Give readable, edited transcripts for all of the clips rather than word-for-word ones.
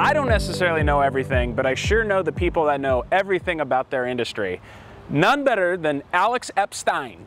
I don't necessarily know everything, but I sure know the people that know everything about their industry. None better than Alex Epstein.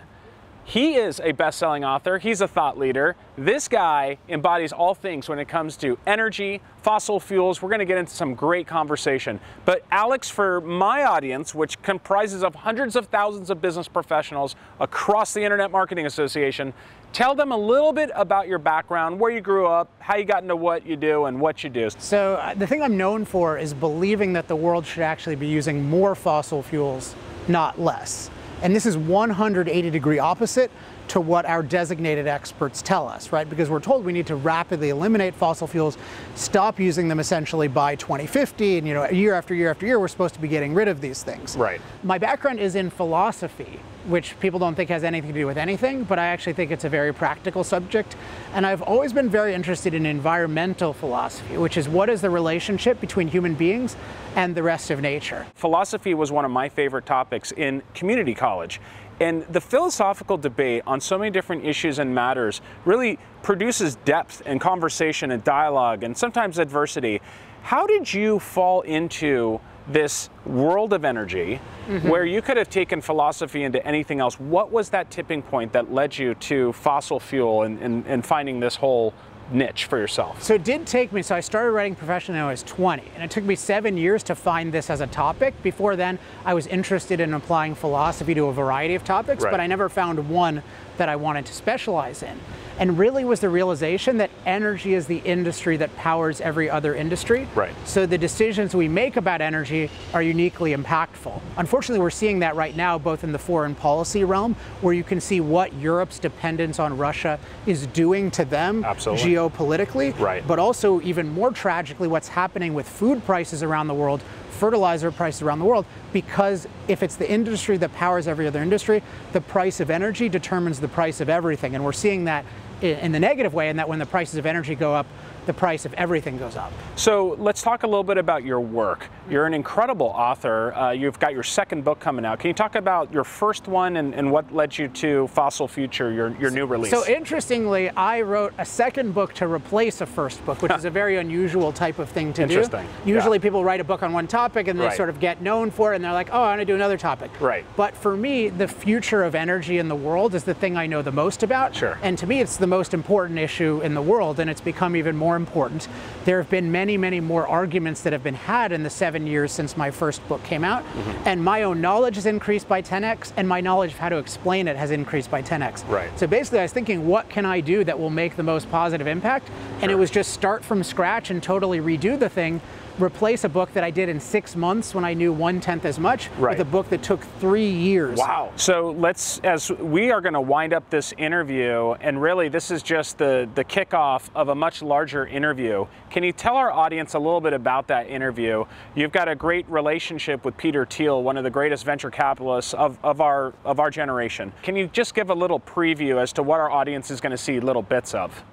He is a best-selling author. He's a thought leader. This guy embodies all things when it comes to energy, fossil fuels. We're going to get into some great conversation. But Alex, for my audience, which comprises of hundreds of thousands of business professionals across the Internet Marketing Association, tell them a little bit about your background, where you grew up, how you got into what you do, and what you do. So the thing I'm known for is believing that the world should actually be using more fossil fuels, not less. And this is 180-degree opposite to what our designated experts tell us, right? Because we're told we need to rapidly eliminate fossil fuels, stop using them essentially by 2050, and year after year after year, we're supposed to be getting rid of these things. Right. My background is in philosophy, which people don't think has anything to do with anything, but I actually think it's a very practical subject. And I've always been very interested in environmental philosophy, which is what is the relationship between human beings and the rest of nature. Philosophy was one of my favorite topics in community college. And the philosophical debate on so many different issues and matters really produces depth and conversation and dialogue and sometimes adversity. How did you fall into this world of energy where you could have taken philosophy into anything else? What was that tipping point that led you to fossil fuel and finding this whole niche for yourself? So it did take me, so I started writing professionally when I was 20, and it took me 7 years to find this as a topic. Before then, I was interested in applying philosophy to a variety of topics, but I never found one that I wanted to specialize in. And really was the realization that energy is the industry that powers every other industry. Right. So the decisions we make about energy are uniquely impactful. Unfortunately, we're seeing that right now, both in the foreign policy realm, where you can see what Europe's dependence on Russia is doing to them geopolitically, but also even more tragically, what's happening with food prices around the world, fertilizer prices around the world, because if it's the industry that powers every other industry, the price of energy determines the price of everything. And we're seeing that in the negative way, in that when the prices of energy go up, the price of everything goes up. So let's talk a little bit about your work. You're an incredible author. You've got your second book coming out. Can you talk about your first one and what led you to Fossil Future, your new release? So interestingly, I wrote a second book to replace a first book, which is a very unusual type of thing to do. Usually people write a book on one topic and they sort of get known for it and they're like, oh, I want to do another topic. But for me, the future of energy in the world is the thing I know the most about. And to me, it's the most important issue in the world, and it's become even more important. There have been many, many more arguments that have been had in the 7 years since my first book came out, and my own knowledge has increased by 10x, and my knowledge of how to explain it has increased by 10x. So basically, I was thinking, what can I do that will make the most positive impact? And it was just start from scratch and totally redo the thing, replace a book that I did in 6 months when I knew 1/10 as much with a book that took 3 years. Wow. So as we are going to wind up this interview, and really this is just the kickoff of a much larger interview. Can you tell our audience a little bit about that interview? You've got a great relationship with Peter Thiel, one of the greatest venture capitalists of our generation. Can you just give a little preview as to what our audience is going to see little bits of?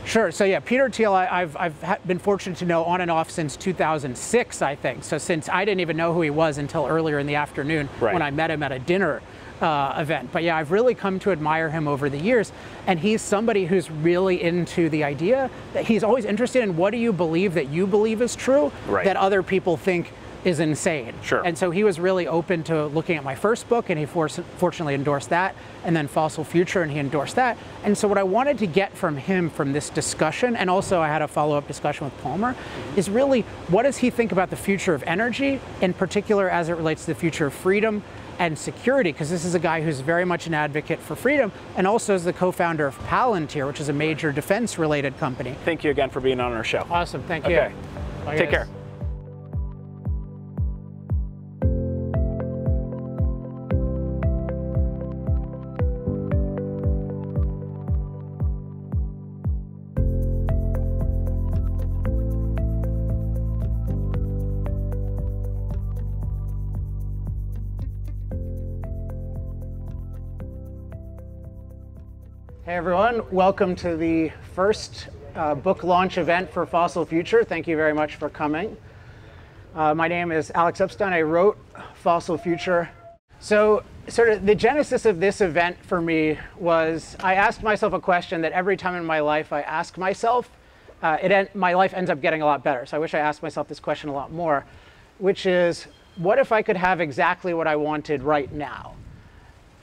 Sure. So yeah, Peter Thiel, I've been fortunate to know on and off since 2006, I think. So since I didn't even know who he was until earlier in the afternoon when I met him at a dinner event. But yeah, I've really come to admire him over the years. And he's somebody who's really into the idea that he's always interested in, what do you believe that you believe is true that other people think is insane. And so he was really open to looking at my first book, and he fortunately endorsed that, and then Fossil Future, and he endorsed that. And so what I wanted to get from him from this discussion, and also I had a follow-up discussion with Palmer, is really, what does he think about the future of energy, in particular as it relates to the future of freedom and security, because this is a guy who's very much an advocate for freedom, and also is the co-founder of Palantir, which is a major defense-related company. Thank you again for being on our show. Awesome, thank you. Bye, take guys. care. Hey everyone, welcome to the first book launch event for Fossil Future. Thank you very much for coming. My name is Alex Epstein. I wrote Fossil Future. So sort of the genesis of this event for me was, I asked myself a question that every time in my life I ask myself, my life ends up getting a lot better. So I wish I asked myself this question a lot more, which is, what if I could have exactly what I wanted right now?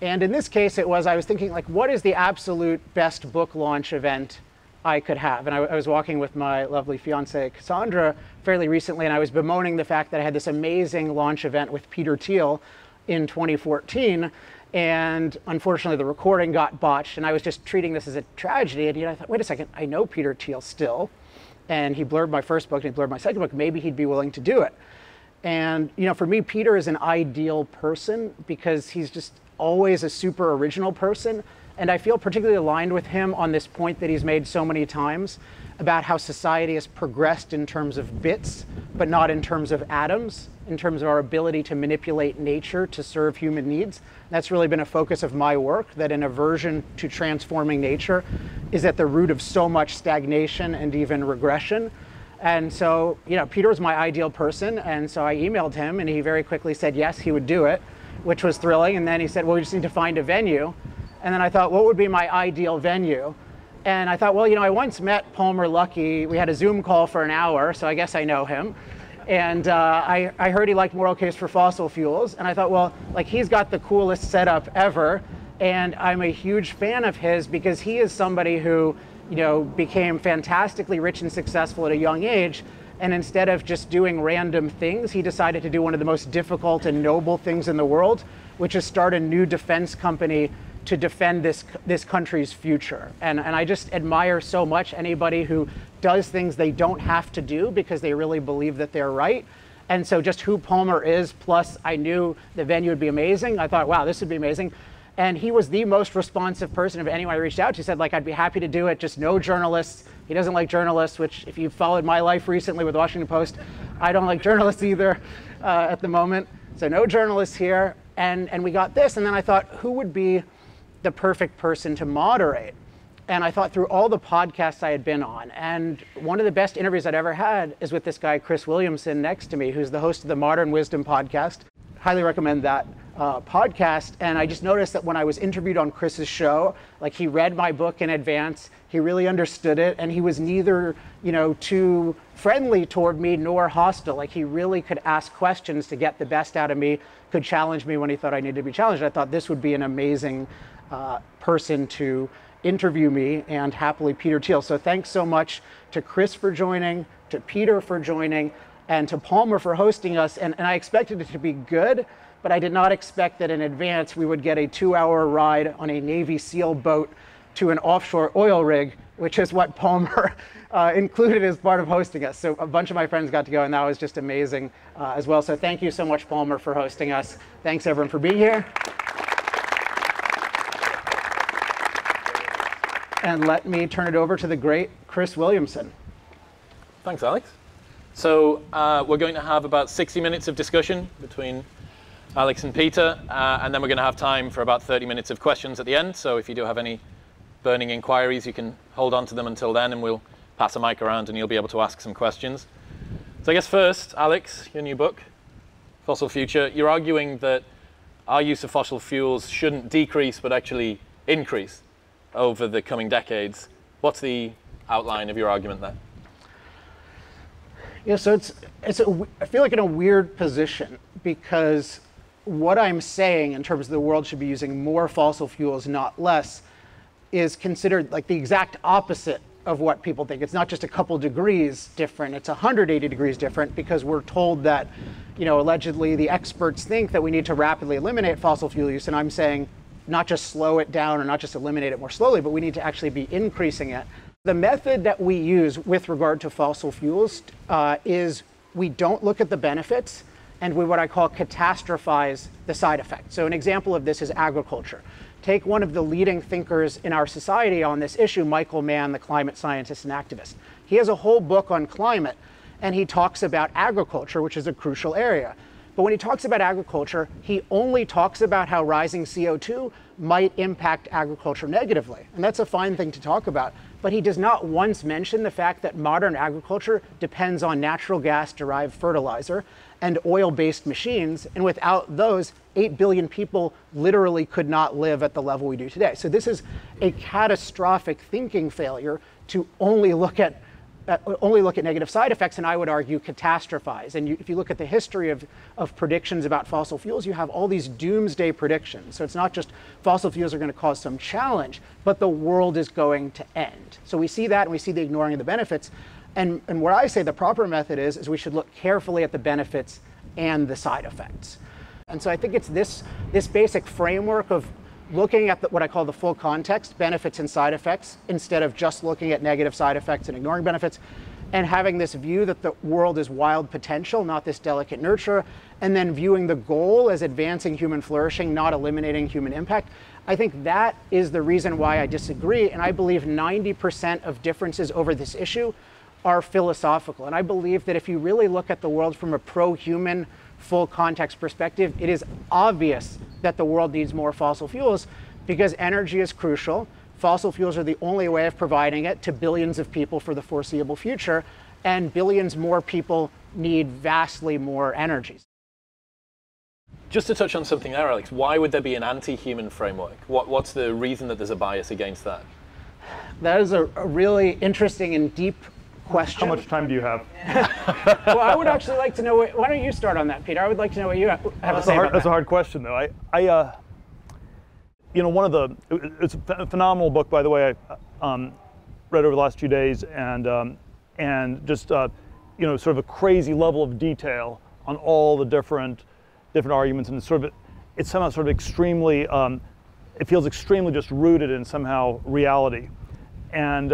And in this case, I was thinking, like, what is the absolute best book launch event I could have? And I was walking with my lovely fiancée, Cassandra, fairly recently, and I was bemoaning the fact that I had this amazing launch event with Peter Thiel in 2014. And unfortunately, the recording got botched, and I was just treating this as a tragedy. And I thought, wait a second, I know Peter Thiel still, and he blurred my first book and he blurred my second book. Maybe he'd be willing to do it. And for me, Peter is an ideal person because he's just always a super original person. And I feel particularly aligned with him on this point that he's made so many times about how society has progressed in terms of bits, but not in terms of atoms, in terms of our ability to manipulate nature to serve human needs. That's really been a focus of my work, that an aversion to transforming nature is at the root of so much stagnation and even regression. And so, Peter was my ideal person, and so I emailed him, and he very quickly said yes, he would do it, which was thrilling. And then he said, well, we just need to find a venue. And then I thought, what would be my ideal venue? And I thought, well, I once met Palmer Luckey. We had a Zoom call for an hour, so I guess I know him. And I heard he liked Moral Case for Fossil Fuels. And I thought, well, like, he's got the coolest setup ever. And I'm a huge fan of his because he is somebody who, became fantastically rich and successful at a young age. And instead of just doing random things, he decided to do one of the most difficult and noble things in the world, which is start a new defense company to defend this country's future. And I just admire so much anybody who does things they don't have to do because they really believe that they're right. And so just who Palmer is, plus I knew the venue would be amazing. I thought, wow, this would be amazing. And he was the most responsive person of anyone I reached out to. He said, like, I'd be happy to do it, just no journalists. He doesn't like journalists, which if you've followed my life recently with the Washington Post, I don't like journalists either at the moment. So no journalists here. And we got this. And then I thought, who would be the perfect person to moderate? And I thought through all the podcasts I had been on, and one of the best interviews I'd ever had is with this guy, Chris Williamson, next to me, who's the host of the Modern Wisdom podcast. Highly recommend that podcast. And I just noticed that when I was interviewed on Chris's show, like, he read my book in advance, he really understood it, and he was neither, too friendly toward me nor hostile. Like, he really could ask questions to get the best out of me, could challenge me when he thought I needed to be challenged. I thought this would be an amazing person to interview me, and happily Peter Thiel. So thanks so much to Chris for joining, to Peter for joining, and to Palmer for hosting us. And I expected it to be good, but I did not expect that in advance we would get a 2-hour ride on a Navy SEAL boat to an offshore oil rig, which is what Palmer included as part of hosting us. So a bunch of my friends got to go, and that was just amazing as well. So thank you so much, Palmer, for hosting us. Thanks, everyone, for being here. And let me turn it over to the great Chris Williamson. Thanks, Alex. So we're going to have about 60 minutes of discussion between Alex and Peter, and then we're going to have time for about 30 minutes of questions at the end. So if you do have any burning inquiries, you can hold on to them until then, and we'll pass a mic around and you'll be able to ask some questions. So I guess first, Alex, your new book, Fossil Future, you're arguing that our use of fossil fuels shouldn't decrease but actually increase over the coming decades. What's the outline of your argument there? Yeah, so I feel like in a weird position, because what I'm saying in terms of the world should be using more fossil fuels, not less, is considered like the exact opposite of what people think. It's not just a couple degrees different, it's 180 degrees different, because we're told that, allegedly the experts think that we need to rapidly eliminate fossil fuel use, and I'm saying not just slow it down or not just eliminate it more slowly, but we need to actually be increasing it. The method that we use with regard to fossil fuels is we don't look at the benefits, and we what I call catastrophize the side effects. So an example of this is agriculture. Take one of the leading thinkers in our society on this issue, Michael Mann, the climate scientist and activist. He has a whole book on climate, and he talks about agriculture, which is a crucial area. But when he talks about agriculture, he only talks about how rising CO2 might impact agriculture negatively. And that's a fine thing to talk about. But he does not once mention the fact that modern agriculture depends on natural gas-derived fertilizer and oil-based machines. And without those, 8 billion people literally could not live at the level we do today. So this is a catastrophic thinking failure to only look at only look at negative side effects, and I would argue catastrophize. And if you look at the history of predictions about fossil fuels, you have all these doomsday predictions. So it's not just fossil fuels are going to cause some challenge, but the world is going to end. So we see that, and we see the ignoring of the benefits. And what I say the proper method is we should look carefully at the benefits and the side effects. And so I think it's this basic framework of looking at what I call the full context, benefits and side effects, instead of just looking at negative side effects and ignoring benefits, and having this view that the world is wild potential, not this delicate nurture, and then viewing the goal as advancing human flourishing, not eliminating human impact. I think that is the reason why I disagree, and I believe 90% of differences over this issue are philosophical. And I believe that if you really look at the world from a pro-human, full context perspective, it is obvious that the world needs more fossil fuels because energy is crucial. Fossil fuels are the only way of providing it to billions of people for the foreseeable future, and billions more people need vastly more energy. Just to touch on something there, Alex, why would there be an anti-human framework? What's the reason that there's a bias against that? That is a really interesting and deep question. How much time do you have? Well, I would actually like to know, why don't you start on that, Peter? I would like to know what you have to say about that. That's a hard question, though. You know, it's a phenomenal book, by the way. I read over the last few days, and just you know, sort of a crazy level of detail on all the different arguments, and it's somehow sort of extremely, it feels extremely just rooted in somehow reality, and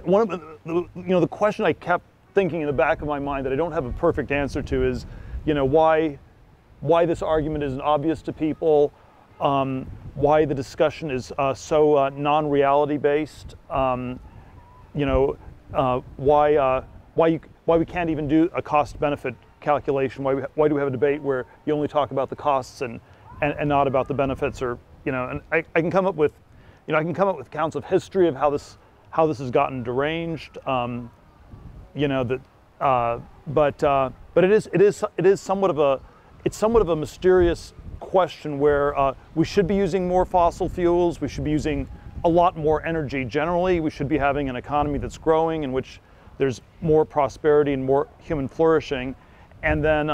one of the question I kept thinking in the back of my mind that I don't have a perfect answer to is, you know, why this argument isn't obvious to people, why the discussion is so non-reality based, you know, why we can't even do a cost-benefit calculation. Why do we have a debate where you only talk about the costs and not about the benefits? Or, you know, and I can come up with, you know, accounts of history of how this has gotten deranged. You know, that, but it is somewhat of a mysterious question where we should be using more fossil fuels. We should be using a lot more energy generally. We should be having an economy that's growing, in which there's more prosperity and more human flourishing. And then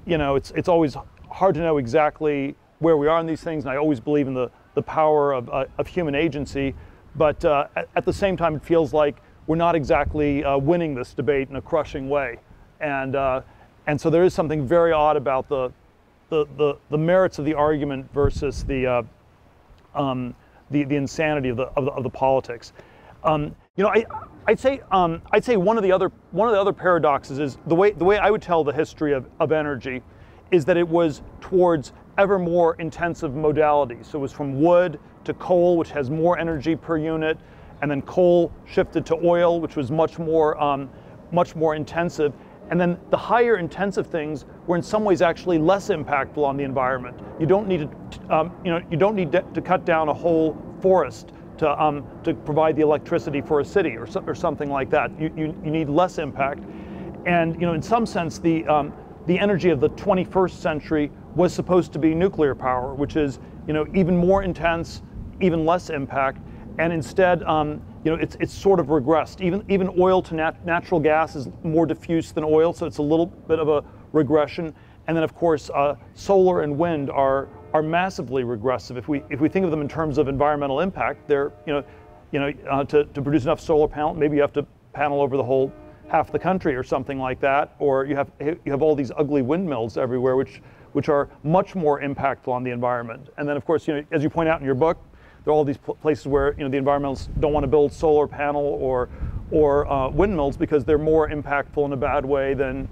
you know, it's always hard to know exactly where we are in these things. And I always believe in the power of human agency. But at the same time, it feels like we're not exactly winning this debate in a crushing way. And so there is something very odd about the merits of the argument versus the insanity of the politics. You know, I'd say one of the other paradoxes is the way I would tell the history of energy is that it was towards ever more intensive modalities. So it was from wood to coal, which has more energy per unit, and then coal shifted to oil, which was much more intensive. And then the higher intensive things were in some ways actually less impactful on the environment. You don't need to cut down a whole forest to provide the electricity for a city or something like that. You need less impact. And, you know, in some sense, the energy of the 21st century was supposed to be nuclear power, which is, you know, even more intense, even less impact. And instead, you know, it's sort of regressed. Even oil to natural gas is more diffuse than oil, so it's a little bit of a regression. And then, of course, solar and wind are massively regressive. If we think of them in terms of environmental impact, they're to produce enough solar panel, maybe you have to panel over the whole half the country or something like that, or you have all these ugly windmills everywhere, which are much more impactful on the environment. And then, of course, you know, as you point out in your book, there are all these places where, you know, the environmentalists don't want to build solar panel or windmills because they're more impactful in a bad way than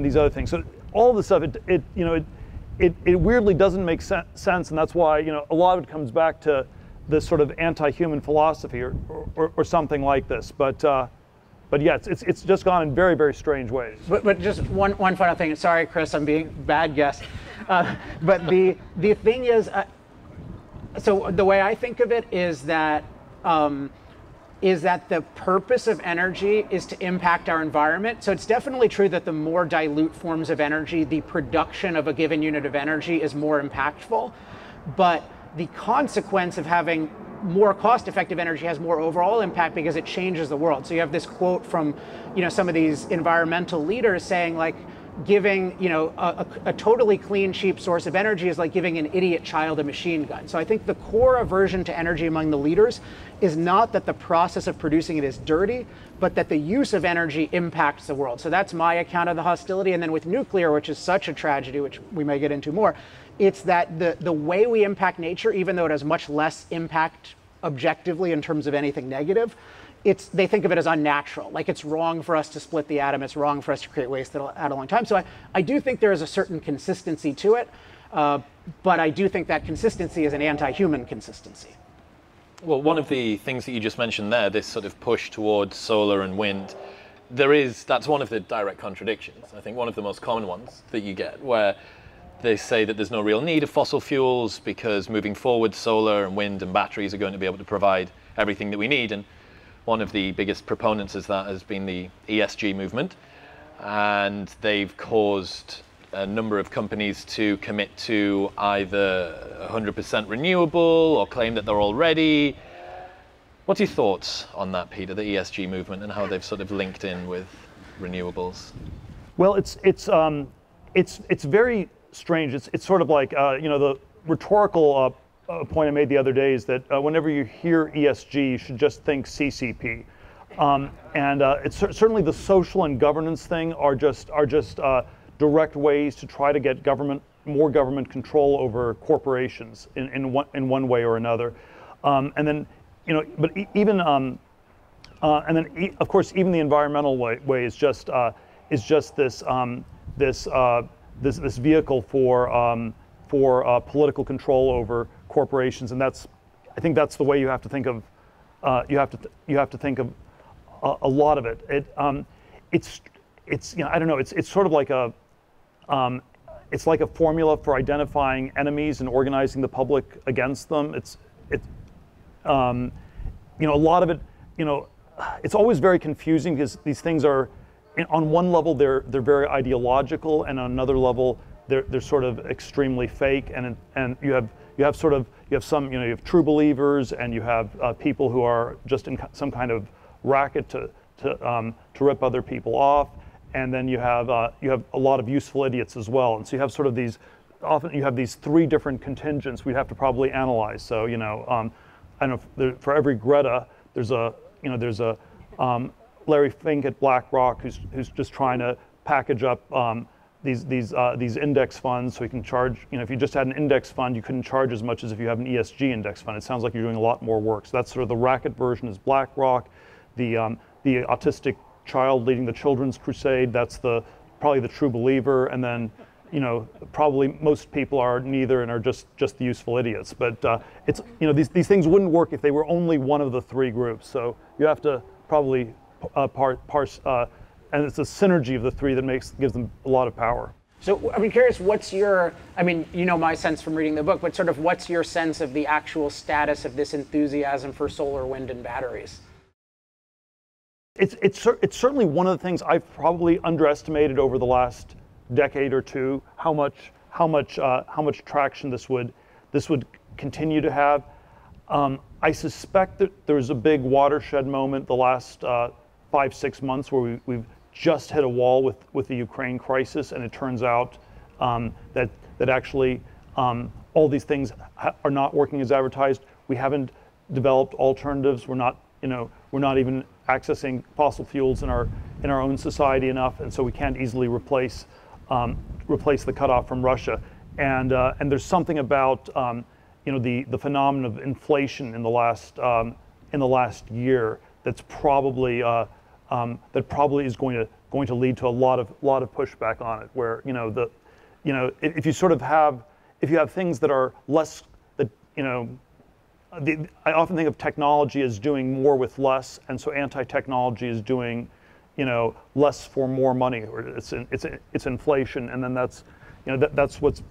these other things. So all this stuff, it weirdly doesn't make sense, and that's why, you know, a lot of it comes back to this sort of anti-human philosophy or something like this. But yeah, it's just gone in very, very strange ways. But just one final thing. Sorry, Chris, I'm being a bad guest. But the thing is, so the way I think of it is that the purpose of energy is to impact our environment. So it's definitely true that the more dilute forms of energy, the production of a given unit of energy is more impactful. But the consequence of having more cost-effective energy has more overall impact because it changes the world. So you have this quote from, some of these environmental leaders saying, like, giving, a totally clean, cheap source of energy is like giving an idiot child a machine gun. So I think the core aversion to energy among the leaders is not that the process of producing it is dirty, but that the use of energy impacts the world. So that's my account of the hostility. And then with nuclear, which is such a tragedy, which we may get into more, it's that the way we impact nature, even though it has much less impact objectively in terms of anything negative, they think of it as unnatural. Like, it's wrong for us to split the atom. It's wrong for us to create waste at a long time. So I do think there is a certain consistency to it, but I do think that consistency is an anti-human consistency. Well, one of the things that you just mentioned there, this sort of push towards solar and wind, that's one of the direct contradictions. I think one of the most common ones that you get, where they say that there's no real need of fossil fuels because moving forward, solar and wind and batteries are going to be able to provide everything that we need. And one of the biggest proponents of that has been the ESG movement, and they've caused a number of companies to commit to either 100% renewable or claim that they're already. What's your thoughts on that, Peter, the ESG movement and how they've sort of linked in with renewables? Well, it's very strange. It's sort of like the rhetorical point I made the other day is that whenever you hear ESG, you should just think CCP, and it's certainly the social and governance thing are just direct ways to try to get more government control over corporations in one way or another, and then but even and then of course even the environmental way is just this this vehicle for political control over corporations, and I think that's the way you have to think of you have to think of a lot of it. It's I don't know. It's sort of like it's like a formula for identifying enemies and organizing the public against them. A lot of it, it's always very confusing because these things are, on one level they're very ideological, and on another level they're sort of extremely fake, and you have some you have true believers, and you have people who are just in some kind of racket to rip other people off, and then you have a lot of useful idiots as well, and so you have sort of often you have these three different contingents we'd have to probably analyze. So I don't know for every Greta there's a Larry Fink at BlackRock who's just trying to package up these index funds so he can charge. If you just had an index fund, you couldn't charge as much as if you have an ESG index fund. It sounds like you're doing a lot more work. So that's sort of the racket version is BlackRock. The autistic child leading the children's crusade, that's probably the true believer, and then probably most people are neither and are just the useful idiots. But it's these things wouldn't work if they were only one of the three groups. So you have to probably parse, and it's a synergy of the three that gives them a lot of power. So I'm curious, what's your, my sense from reading the book, but sort of what's your sense of the actual status of this enthusiasm for solar, wind, and batteries? It's certainly one of the things I've probably underestimated over the last decade or two, how much traction this would continue to have. I suspect that there's a big watershed moment the last 5-6 months where we've just hit a wall with the Ukraine crisis, and it turns out that actually all these things are not working as advertised. We haven't developed alternatives. We're not even accessing fossil fuels in our own society enough, and so we can't easily replace the cutoff from Russia. And there's something about the phenomenon of inflation in the last year that's probably is going to lead to a lot of pushback on it. Where if you have things that are less that I often think of technology as doing more with less, and so anti-technology is doing less for more money, or it's inflation, and then that's what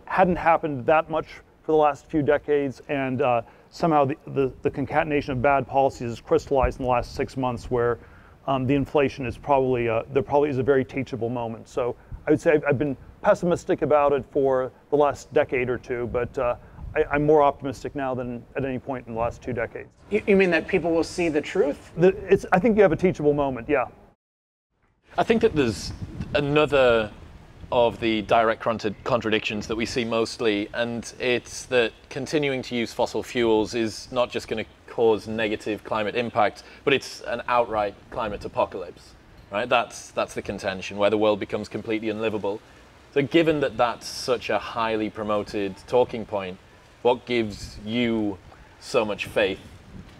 hadn't happened that much for the last few decades, and somehow the concatenation of bad policies has crystallized in the last 6 months, where the inflation is there probably is a very teachable moment. So I would say I've been pessimistic about it for the last decade or two, but I'm more optimistic now than at any point in the last 2 decades. You mean that people will see the truth? I think you have a teachable moment, yeah. I think that there's another of the direct contradictions that we see mostly, and it's that continuing to use fossil fuels is not just going to cause negative climate impact, but it's an outright climate apocalypse, right? That's the contention, where the world becomes completely unlivable. So given that that's such a highly promoted talking point, what gives you so much faith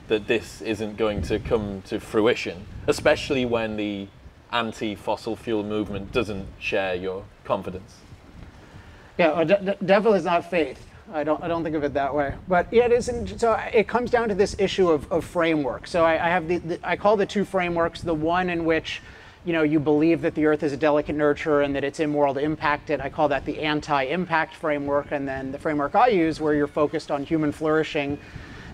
that this isn't going to come to fruition, especially when the anti-fossil fuel movement doesn't share your confidence? Yeah, definitely is not faith. I don't think of it that way. But yeah, it isn't. So it comes down to this issue of framework. So I have I call the 2 frameworks, the one in which you believe that the Earth is a delicate nurture and that it's immoral to impact it. I call that the anti-impact framework. And then the framework I use, where you're focused on human flourishing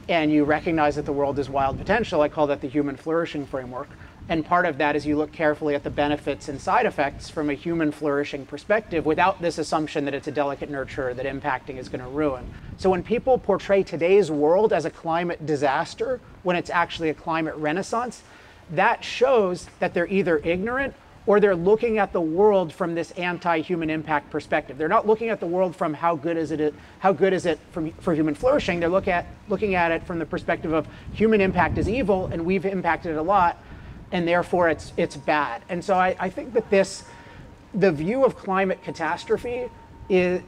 and you recognize that the world is wild potential, I call that the human flourishing framework. And part of that is you look carefully at the benefits and side effects from a human flourishing perspective without this assumption that it's a delicate nurture that impacting is going to ruin. So when people portray today's world as a climate disaster, when it's actually a climate renaissance, that shows that they're either ignorant or they're looking at the world from this anti-human impact perspective. They're not looking at the world from how good is it for human flourishing. They're looking at it from the perspective of human impact is evil and we've impacted it a lot, and therefore it's bad. And so I think that the view of climate catastrophe is,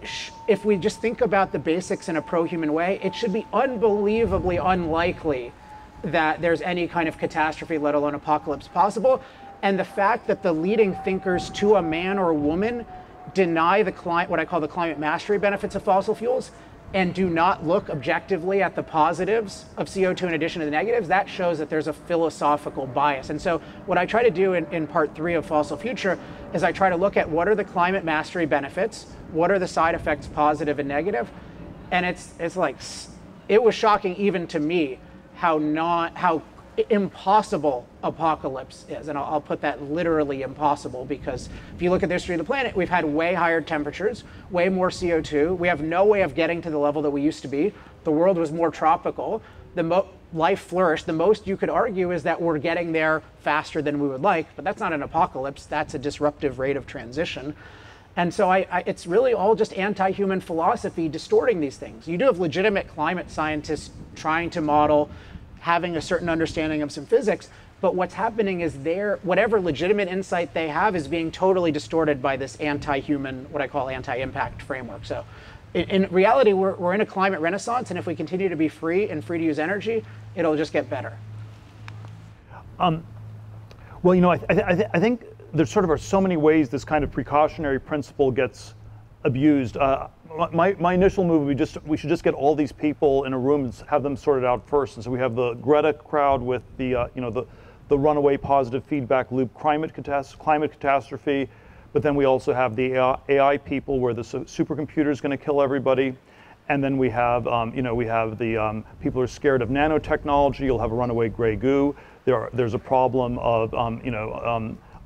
if we just think about the basics in a pro-human way, it should be unbelievably unlikely that there's any kind of catastrophe, let alone apocalypse, possible. And the fact that the leading thinkers to a man or a woman deny what I call the climate mastery benefits of fossil fuels and do not look objectively at the positives of CO2 in addition to the negatives, that shows that there's a philosophical bias. And so what I try to do in part 3 of Fossil Future is I try to look at what are the climate mastery benefits, what are the side effects, positive and negative, and it's like, it was shocking even to me how impossible apocalypse is. And I'll put that literally impossible, because if you look at the history of the planet, we've had way higher temperatures, way more CO2. We have no way of getting to the level that we used to be. The world was more tropical. Life flourished. The most you could argue is that we're getting there faster than we would like, but that's not an apocalypse. That's a disruptive rate of transition. And so it's really all just anti-human philosophy distorting these things. You do have legitimate climate scientists trying to model, having a certain understanding of some physics, but what's happening is whatever legitimate insight they have is being totally distorted by this anti-human, what I call anti-impact framework. So in reality, we're in a climate renaissance, and if we continue to be free and free to use energy, it'll just get better. Well, I think there sort of are so many ways this kind of precautionary principle gets abused. My initial move would be we should just get all these people in a room and have them sorted out first. And so we have the Greta crowd with the the runaway positive feedback loop climate catastrophe, but then we also have the AI people where the supercomputer is going to kill everybody, and then we have the people who are scared of nanotechnology. You'll have a runaway gray goo. There's a problem of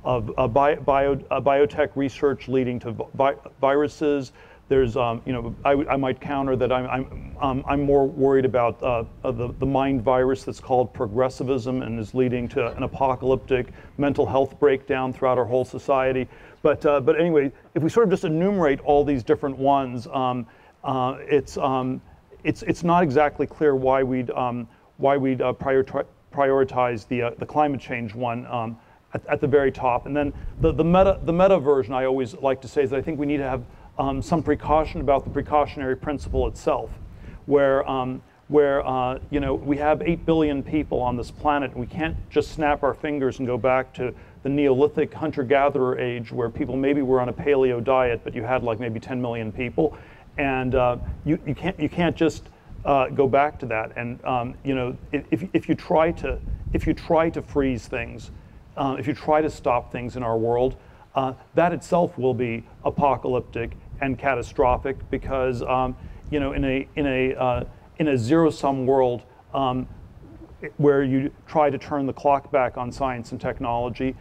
biotech research leading to viruses. There's, I might counter that I'm more worried about the mind virus that's called progressivism and is leading to an apocalyptic mental health breakdown throughout our whole society. But anyway, if we sort of just enumerate all these different ones, it's not exactly clear why we'd prioritize the climate change one at the very top. And then the meta version I always like to say is that I think we need to have some precaution about the precautionary principle itself, where we have 8 billion people on this planet, and we can't just snap our fingers and go back to the Neolithic hunter-gatherer age where people maybe were on a paleo diet, but you had like maybe 10 million people, and you can't just go back to that. And if you try to freeze things, if you try to stop things in our world, that itself will be apocalyptic and catastrophic, because in a zero-sum world where you try to turn the clock back on science and technology,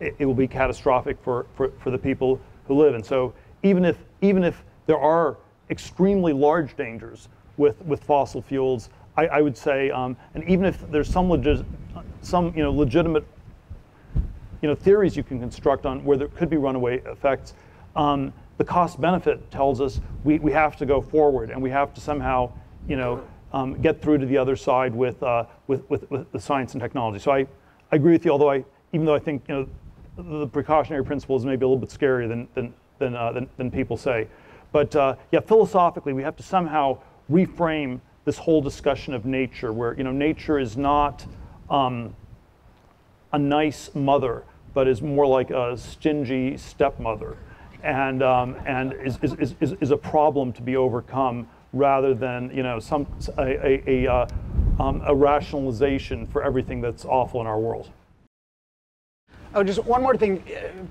it will be catastrophic for the people who live. And so even if there are extremely large dangers with fossil fuels. I would say, and even if there's some legitimate theories you can construct on where there could be runaway effects, the cost benefit tells us we have to go forward, and we have to somehow get through to the other side with the science and technology. So I agree with you, although even though I think the precautionary principle is maybe a little bit scarier than people say. But yeah, philosophically, we have to somehow reframe this whole discussion of nature, where nature is not a nice mother, but is more like a stingy stepmother, and is a problem to be overcome, rather than a rationalization for everything that's awful in our world. Oh, just one more thing.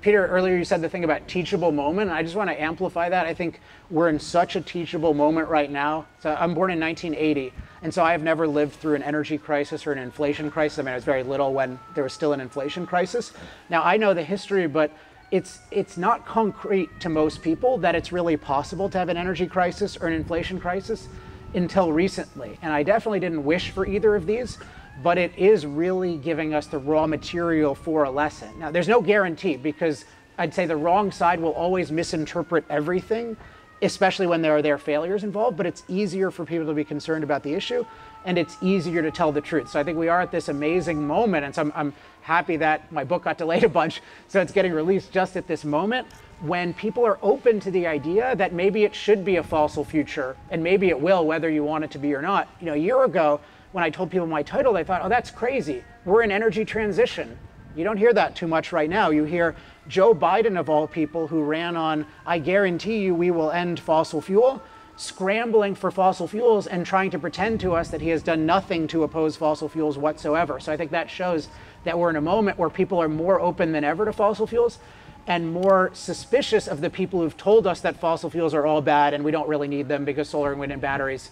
Peter, earlier you said the thing about teachable moment, and I just want to amplify that. I think we're in such a teachable moment right now. So I'm born in 1980, and so I have never lived through an energy crisis or an inflation crisis. I mean, I was very little when there was still an inflation crisis. Now, I know the history, but it's not concrete to most people that it's really possible to have an energy crisis or an inflation crisis until recently. And I definitely didn't wish for either of these, but it is really giving us the raw material for a lesson. Now, there's no guarantee, because I'd say the wrong side will always misinterpret everything, especially when there are their failures involved, but it's easier for people to be concerned about the issue, and it's easier to tell the truth. So I think we are at this amazing moment, and so I'm happy that my book got delayed a bunch, so it's getting released just at this moment, when people are open to the idea that maybe it should be a fossil future, and maybe it will, whether you want it to be or not. A year ago, when I told people my title, they thought, oh, that's crazy. We're in energy transition. You don't hear that too much right now. You hear Joe Biden, of all people, who ran on, I guarantee you we will end fossil fuel, scrambling for fossil fuels and trying to pretend to us that he has done nothing to oppose fossil fuels whatsoever. So I think that shows that we're in a moment where people are more open than ever to fossil fuels, and more suspicious of the people who've told us that fossil fuels are all bad and we don't really need them because solar and wind and batteries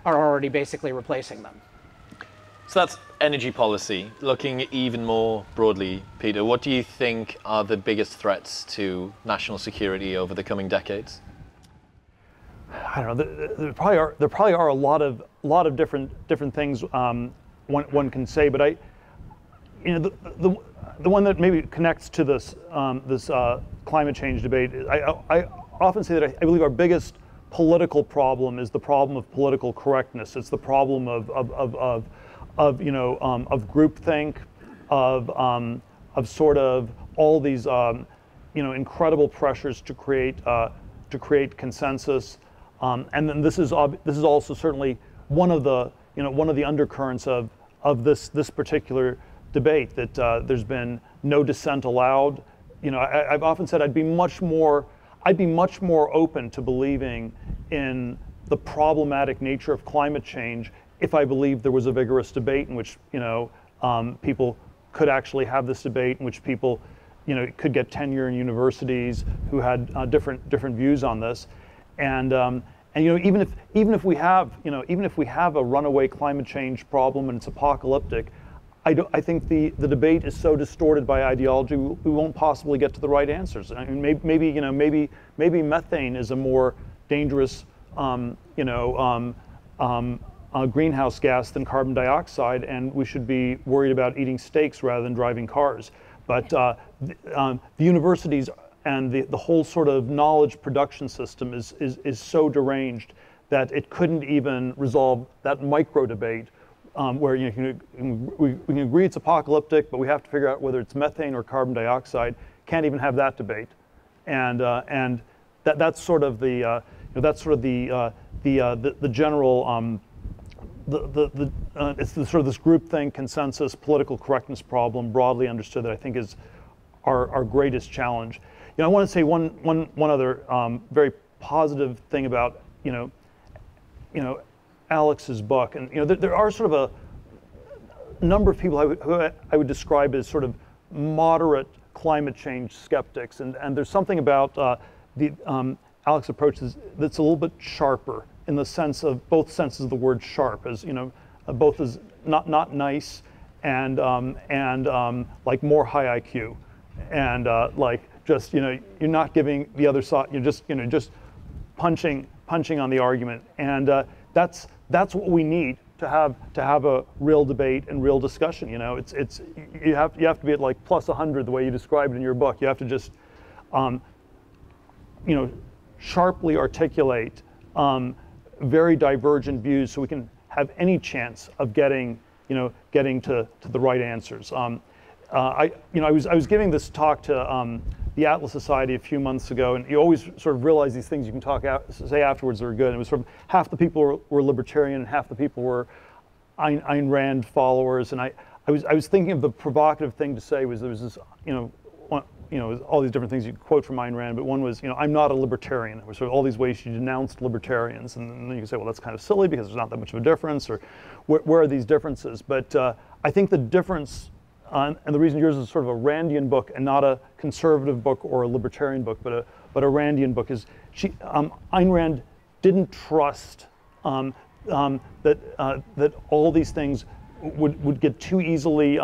are already basically replacing them. So that's energy policy. Looking even more broadly, Peter, what do you think are the biggest threats to national security over the coming decades? I don't know. There probably are a lot of different things one can say, but the one that maybe connects to this climate change debate. I often say that I believe our biggest political problem is the problem of political correctness. It's the problem of groupthink, of sort of all these incredible pressures to create consensus, and then this is also certainly one of the undercurrents of this particular debate, that there's been no dissent allowed. I've often said I'd be much more open to believing in the problematic nature of climate change if I believed there was a vigorous debate in which people could actually have this debate, in which people could get tenure in universities who had different views on this, and even if we have a runaway climate change problem and it's apocalyptic, I think the debate is so distorted by ideology we won't possibly get to the right answers. I mean, maybe methane is a more dangerous greenhouse gas than carbon dioxide, and we should be worried about eating steaks rather than driving cars. But the universities and the whole sort of knowledge production system is so deranged that it couldn't even resolve that micro debate, where we can agree it's apocalyptic, but we have to figure out whether it's methane or carbon dioxide. Can't even have that debate, and that's sort of the general it's the sort of this groupthink, consensus, political correctness problem, broadly understood, that I think is our greatest challenge. I want to say one other very positive thing about Alex's book, and there are sort of a number of people who I would describe as sort of moderate climate change skeptics, and there's something about Alex's approach that's a little bit sharper, in the sense of both senses of the word sharp, as both as not nice and like more high IQ, and like just you're not giving the other side, you're just punching punching on the argument, and that's what we need to have a real debate and real discussion. You know, you have to be at like plus 100 the way you described it in your book. You have to just you know, sharply articulate very divergent views so we can have any chance of getting to the right answers. I was giving this talk to the Atlas Society a few months ago, and you always sort of realize these things you can say afterwards that are good. And it was sort of half the people were libertarian and half the people were Ayn Rand followers. And I was thinking of the provocative thing to say was there was this, all these different things you quote from Ayn Rand, but one was, I'm not a libertarian. There were sort of all these ways she denounced libertarians, and then you can say, well, that's kind of silly because there's not that much of a difference, or where are these differences? But I think the difference, and the reason yours is sort of a Randian book and not a conservative book or a libertarian book, but a Randian book, is Ayn Rand didn't trust that all these things would get too easily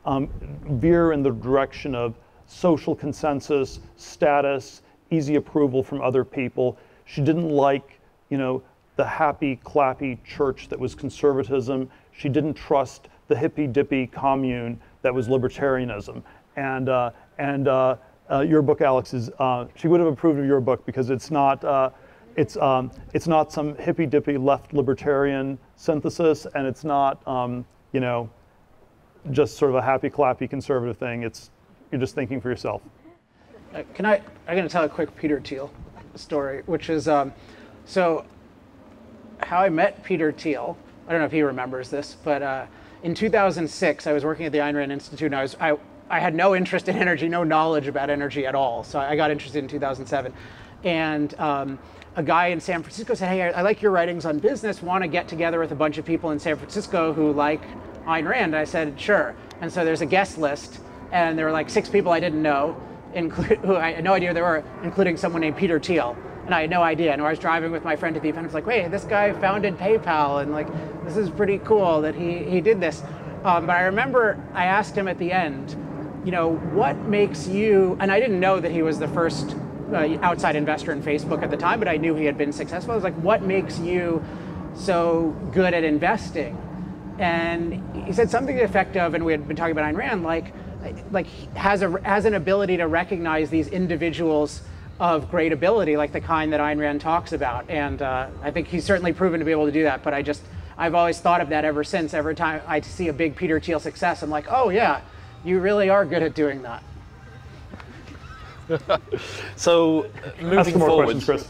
veer in the direction of social consensus, status, easy approval from other people. She didn't like, the happy, clappy church that was conservatism. She didn't trust the hippy-dippy commune that was libertarianism. And your book, Alex, is she would have approved of your book because it's not not some hippy-dippy left libertarian synthesis, and it's not just sort of a happy, clappy conservative thing. You're just thinking for yourself. I'm going to tell a quick Peter Thiel story, which is, so how I met Peter Thiel. I don't know if he remembers this, but in 2006, I was working at the Ayn Rand Institute, and I had no interest in energy, no knowledge about energy at all. So I got interested in 2007. And a guy in San Francisco said, hey, I like your writings on business, want to get together with a bunch of people in San Francisco who like Ayn Rand. And I said, sure. And so there's a guest list, and there were like 6 people I didn't know, who I had no idea who they were, including someone named Peter Thiel. And I had no idea. And I was driving with my friend to the event. I was like, wait, this guy founded PayPal, and like, this is pretty cool that he did this. But I remember I asked him at the end, what makes you, and I didn't know that he was the first outside investor in Facebook at the time, but I knew he had been successful. I was like, what makes you so good at investing? And he said something to the effect of, and we had been talking about Ayn Rand, like has an ability to recognize these individuals of great ability, like the kind that Ayn Rand talks about. And I think he's certainly proven to be able to do that, but I've always thought of that ever since. Every time I see a big Peter Thiel success, I'm like, oh yeah, you really are good at doing that. So moving forward, Chris.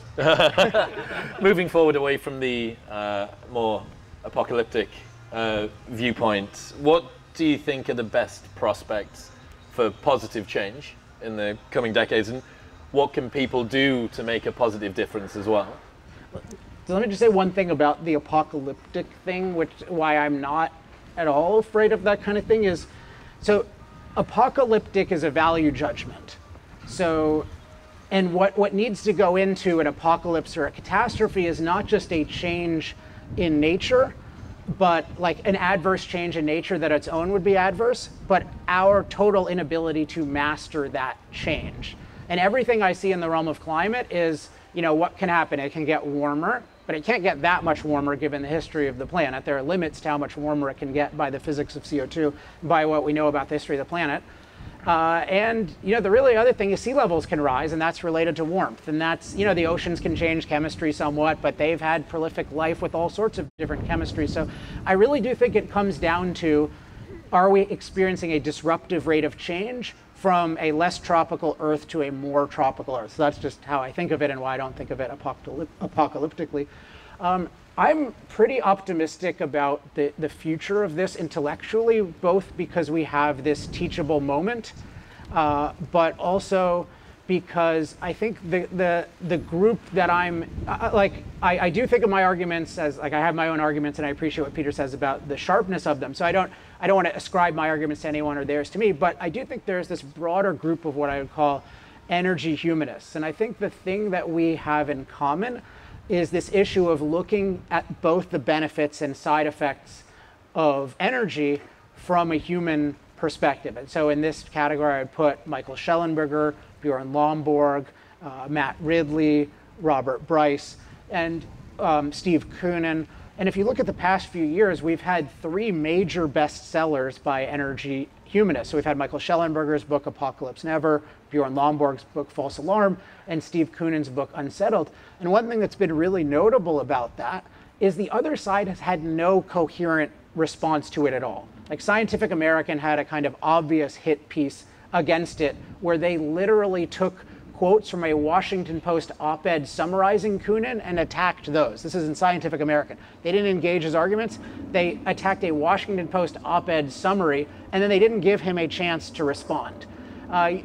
moving forward away from the more apocalyptic viewpoint, what do you think are the best prospects for positive change in the coming decades, and what can people do to make a positive difference as well? So let me just say one thing about the apocalyptic thing, why I'm not at all afraid of that kind of thing is, so apocalyptic is a value judgment. So, and what needs to go into an apocalypse or a catastrophe is not just a change in nature, but like an adverse change in nature that its own would be adverse, but our total inability to master that change. And everything I see in the realm of climate is, what can happen? It can get warmer, but it can't get that much warmer given the history of the planet. There are limits to how much warmer it can get by the physics of CO2, by what we know about the history of the planet. And the really other thing is sea levels can rise, and that's related to warmth. And that's, the oceans can change chemistry somewhat, but they've had prolific life with all sorts of different chemistry. So I really do think it comes down to, are we experiencing a disruptive rate of change from a less tropical Earth to a more tropical Earth? So that's just how I think of it and why I don't think of it apocalyptically. I'm pretty optimistic about the future of this intellectually, both because we have this teachable moment, but also because I think the group that I'm, I do think of my arguments as, I have my own arguments, and I appreciate what Peter says about the sharpness of them. So I don't want to ascribe my arguments to anyone or theirs to me, but I do think there's this broader group of what I would call energy humanists. And I think the thing that we have in common is this issue of looking at both the benefits and side effects of energy from a human perspective. And so in this category, I'd put Michael Schellenberger, Bjorn Lomborg, Matt Ridley, Robert Bryce. and Steve Koonin. And if you look at the past few years, we've had 3 major bestsellers by energy humanists. So we've had Michael Schellenberger's book, Apocalypse Never, Bjorn Lomborg's book, False Alarm, and Steve Koonin's book, Unsettled. And one thing that's been really notable about that is the other side has had no coherent response to it at all. Like Scientific American had a kind of obvious hit piece against it, where they literally took quotes from a Washington Post op-ed summarizing Koonin and attacked those. This is in Scientific American. They didn't engage his arguments. They attacked a Washington Post op-ed summary, and then they didn't give him a chance to respond.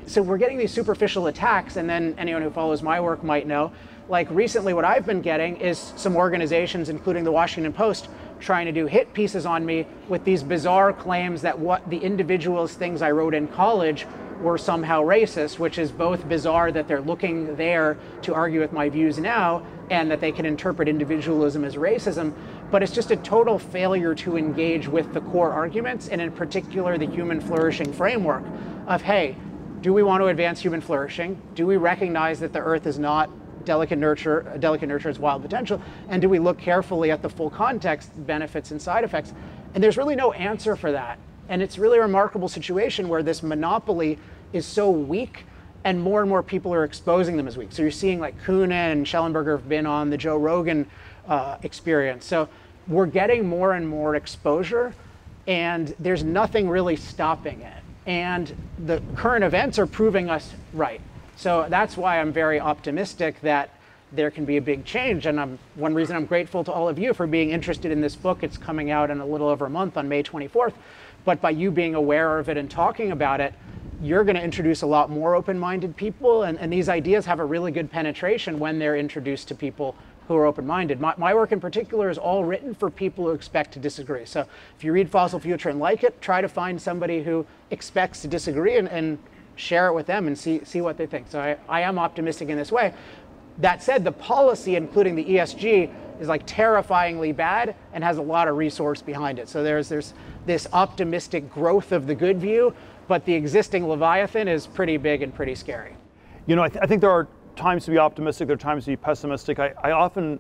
So we're getting these superficial attacks, and then anyone who follows my work might know, like recently what I've been getting is some organizations, including the Washington Post, trying to do hit pieces on me with these bizarre claims that what the individualist things I wrote in college were somehow racist, which is both bizarre that they're looking there to argue with my views now and that they can interpret individualism as racism, but it's just a total failure to engage with the core arguments, and in particular the human flourishing framework of, hey, do we want to advance human flourishing? Do we recognize that the earth is not delicate nurture is wild potential? And do we look carefully at the full context, benefits and side effects? And there's really no answer for that. And it's really a remarkable situation where this monopoly is so weak and more people are exposing them as weak. So you're seeing like Koonin and Schellenberger have been on the Joe Rogan experience. So we're getting more and more exposure, and there's nothing really stopping it. And the current events are proving us right. So that's why I'm very optimistic that there can be a big change. And one reason I'm grateful to all of you for being interested in this book. It's coming out in a little over a month on May 24th. But by you being aware of it and talking about it, you're going to introduce a lot more open-minded people. And these ideas have a really good penetration when they're introduced to people who are open-minded. My work in particular is all written for people who expect to disagree. So if you read Fossil Future and like it, try to find somebody who expects to disagree and share it with them and see what they think. So I am optimistic in this way. That said, the policy, including the ESG, is like terrifyingly bad and has a lot of resource behind it. So there's this optimistic growth of the good view, but the existing Leviathan is pretty big and pretty scary. You know, I think there are times to be optimistic, there are times to be pessimistic. I often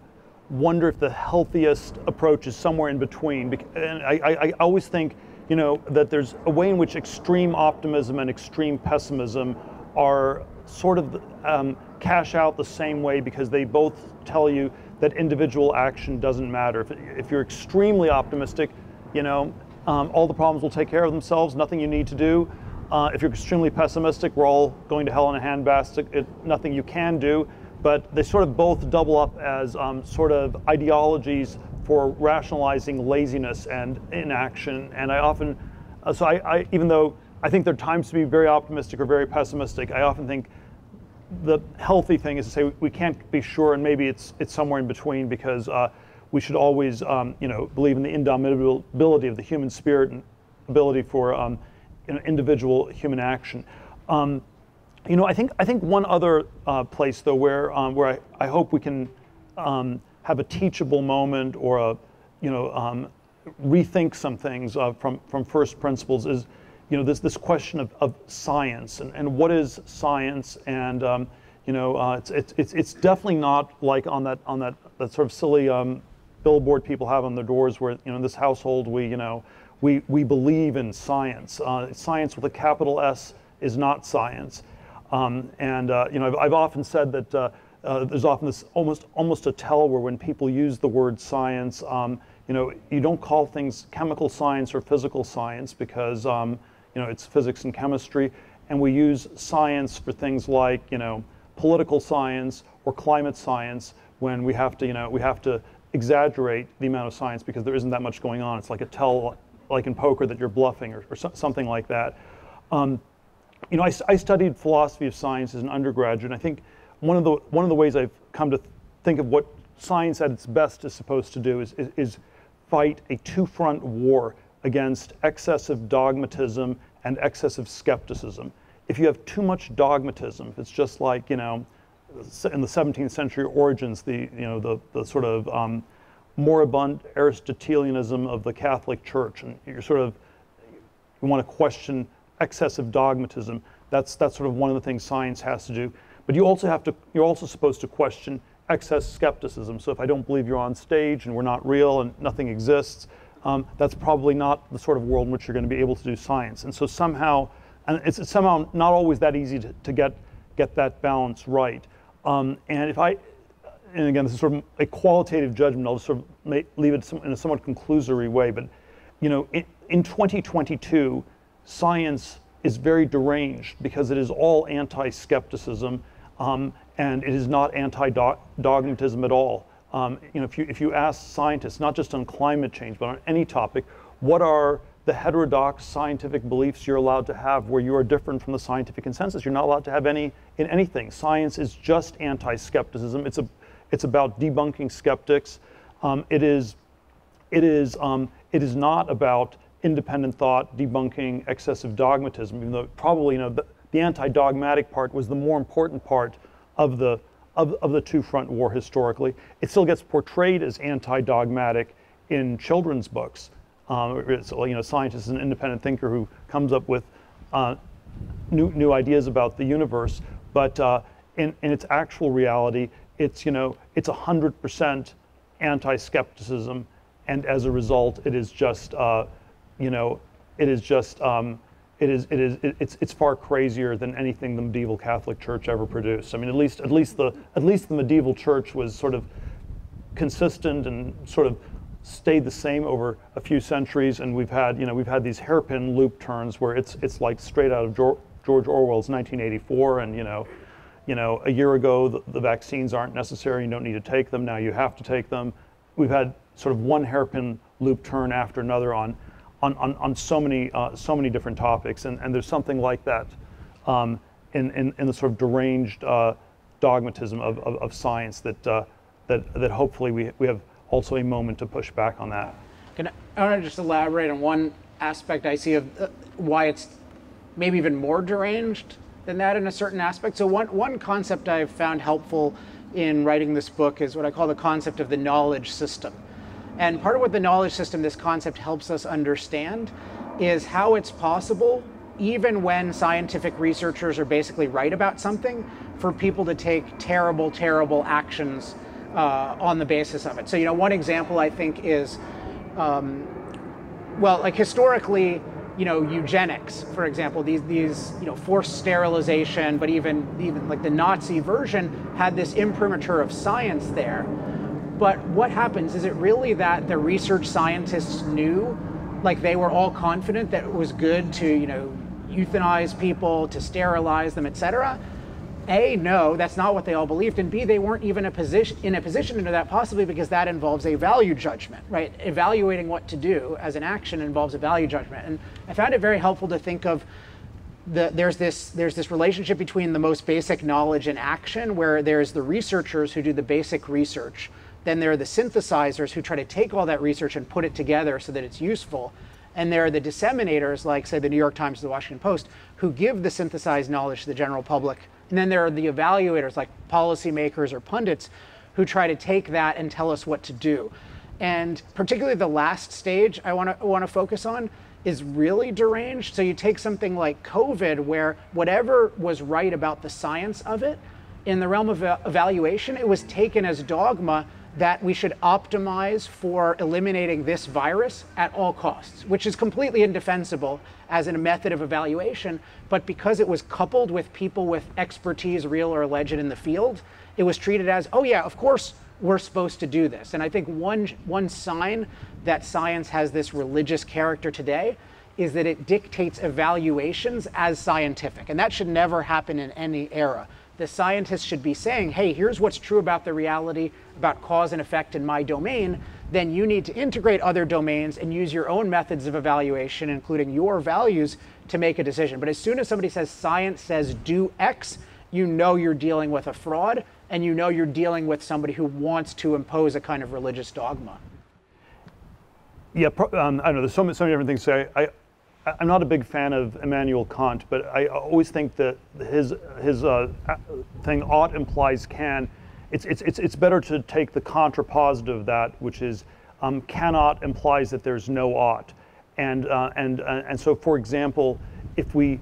wonder if the healthiest approach is somewhere in between. And I always think, you know, that there's a way in which extreme optimism and extreme pessimism are sort of cash out the same way, because they both tell you that individual action doesn't matter. If you're extremely optimistic, you know, all the problems will take care of themselves, nothing you need to do. If you're extremely pessimistic, we're all going to hell in a handbasket, nothing you can do. But they sort of both double up as sort of ideologies for rationalizing laziness and inaction. And I often, even though I think there are times to be very optimistic or very pessimistic, I often think the healthy thing is to say we can't be sure, and maybe it's somewhere in between, because we should always you know, believe in the indomitability of the human spirit and ability for you know, individual human action. You know, I think one other place though where I hope we can have a teachable moment, or a, you know, rethink some things from first principles is, you know, this question of science and what is science, and you know, it's definitely not like on that sort of silly billboard people have on their doors where, you know, in this household we believe in science. Science with a capital S is not science, and you know, I've often said that there's often this almost a tell where when people use the word science, you know, you don't call things chemical science or physical science, because you know, it's physics and chemistry, and we use science for things like, you know, political science or climate science, when we have to, you know, we have to exaggerate the amount of science because there isn't that much going on. It's like a tell, like in poker, that you're bluffing, or something like that. You know, I studied philosophy of science as an undergraduate, and I think one of the ways I've come to think of what science at its best is supposed to do is fight a two-front war against excessive dogmatism and excessive skepticism. If you have too much dogmatism, it's just like, you know, in the 17th century origins, the sort of moribund Aristotelianism of the Catholic Church, and you want to question excessive dogmatism. That's sort of one of the things science has to do. But you're also supposed to question excess skepticism. So if I don't believe you're on stage and we're not real and nothing exists, that's probably not the sort of world in which you're going to be able to do science. And so somehow, and it's somehow not always that easy to get that balance right. And again, this is sort of a qualitative judgment. I'll just sort of leave it in a somewhat conclusory way. But in 2022, science is very deranged because it is all anti-skepticism, and it is not anti-dogmatism at all. If you ask scientists, not just on climate change, but on any topic, what are the heterodox scientific beliefs you're allowed to have where you are different from the scientific consensus? You're not allowed to have any in anything. Science is just anti-skepticism. It's about debunking skeptics. It is not about independent thought debunking excessive dogmatism, even though probably the anti-dogmatic part was the more important part of the two front war historically. It still gets portrayed as anti-dogmatic in children's books. Scientist is an independent thinker who comes up with new ideas about the universe, but in its actual reality, it's 100% anti-skepticism, and as a result, it's far crazier than anything the medieval Catholic Church ever produced. I mean, at least the medieval Church was sort of consistent and sort of stayed the same over a few centuries, and we've had these hairpin loop turns where it's like straight out of George Orwell's 1984, and a year ago the vaccines aren't necessary, you don't need to take them, now you have to take them. We've had sort of one hairpin loop turn after another on so many different topics, and there's something like that in the sort of deranged dogmatism of science that hopefully we have also a moment to push back on that. I want to just elaborate on one aspect I see of why it's maybe even more deranged than that in a certain aspect. So one concept I've found helpful in writing this book is what I call the concept of the knowledge system. And part of what the knowledge system, this concept, helps us understand is how it's possible, even when scientific researchers are basically right about something, for people to take terrible, terrible actions on the basis of it. So, one example I think is, historically, eugenics, for example, these forced sterilization, but even like the Nazi version had this imprimatur of science there. But what happens, is it really that the research scientists knew, like they were all confident that it was good to, euthanize people, to sterilize them, etc.? A, no, that's not what they all believed, and B, they weren't even in a position to do that, possibly because that involves a value judgment, right? Evaluating what to do as an action involves a value judgment. And I found it very helpful to think of there's this relationship between the most basic knowledge and action, where there's the researchers who do the basic research, then there are the synthesizers who try to take all that research and put it together so that it's useful, and there are the disseminators, like say the New York Times or the Washington Post, who give the synthesized knowledge to the general public. And then there are the evaluators, like policymakers or pundits, who try to take that and tell us what to do. And particularly the last stage I want to focus on is really deranged. So you take something like COVID, where whatever was right about the science of it, in the realm of evaluation, it was taken as dogma that we should optimize for eliminating this virus at all costs, which is completely indefensible as a method of evaluation. But because it was coupled with people with expertise, real or alleged, in the field, it was treated as, oh yeah, of course we're supposed to do this. And I think one sign that science has this religious character today is that it dictates evaluations as scientific. And that should never happen in any era. The scientists should be saying, hey, here's what's true about the reality, about cause and effect in my domain. Then you need to integrate other domains and use your own methods of evaluation, including your values, to make a decision. But as soon as somebody says science says do X, you know you're dealing with a fraud, and you know you're dealing with somebody who wants to impose a kind of religious dogma. Yeah, I don't know, there's so many different things to say. I'm not a big fan of Immanuel Kant, but I always think that his thing, ought implies can. It's better to take the contrapositive of that, which is cannot implies that there's no ought. And so, for example, if we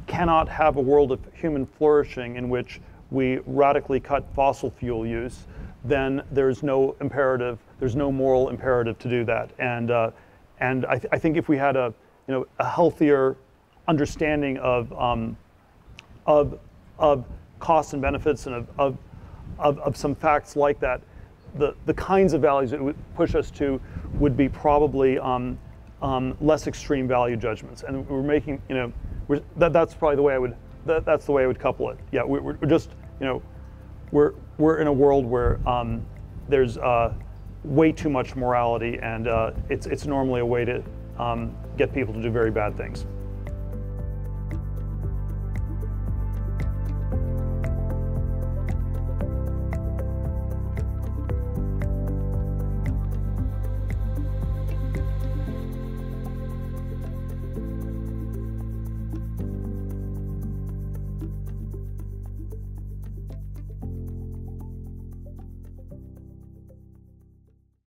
cannot have a world of human flourishing in which we radically cut fossil fuel use, then there's no moral imperative to do that. And I think if we had a healthier understanding of costs and benefits and of some facts like that, the kinds of values it would push us to would be probably less extreme value judgments. And we're making, that's probably the way I would. That's the way I would couple it. Yeah, we're just, we're in a world where there's way too much morality, and it's normally a way to get people to do very bad things.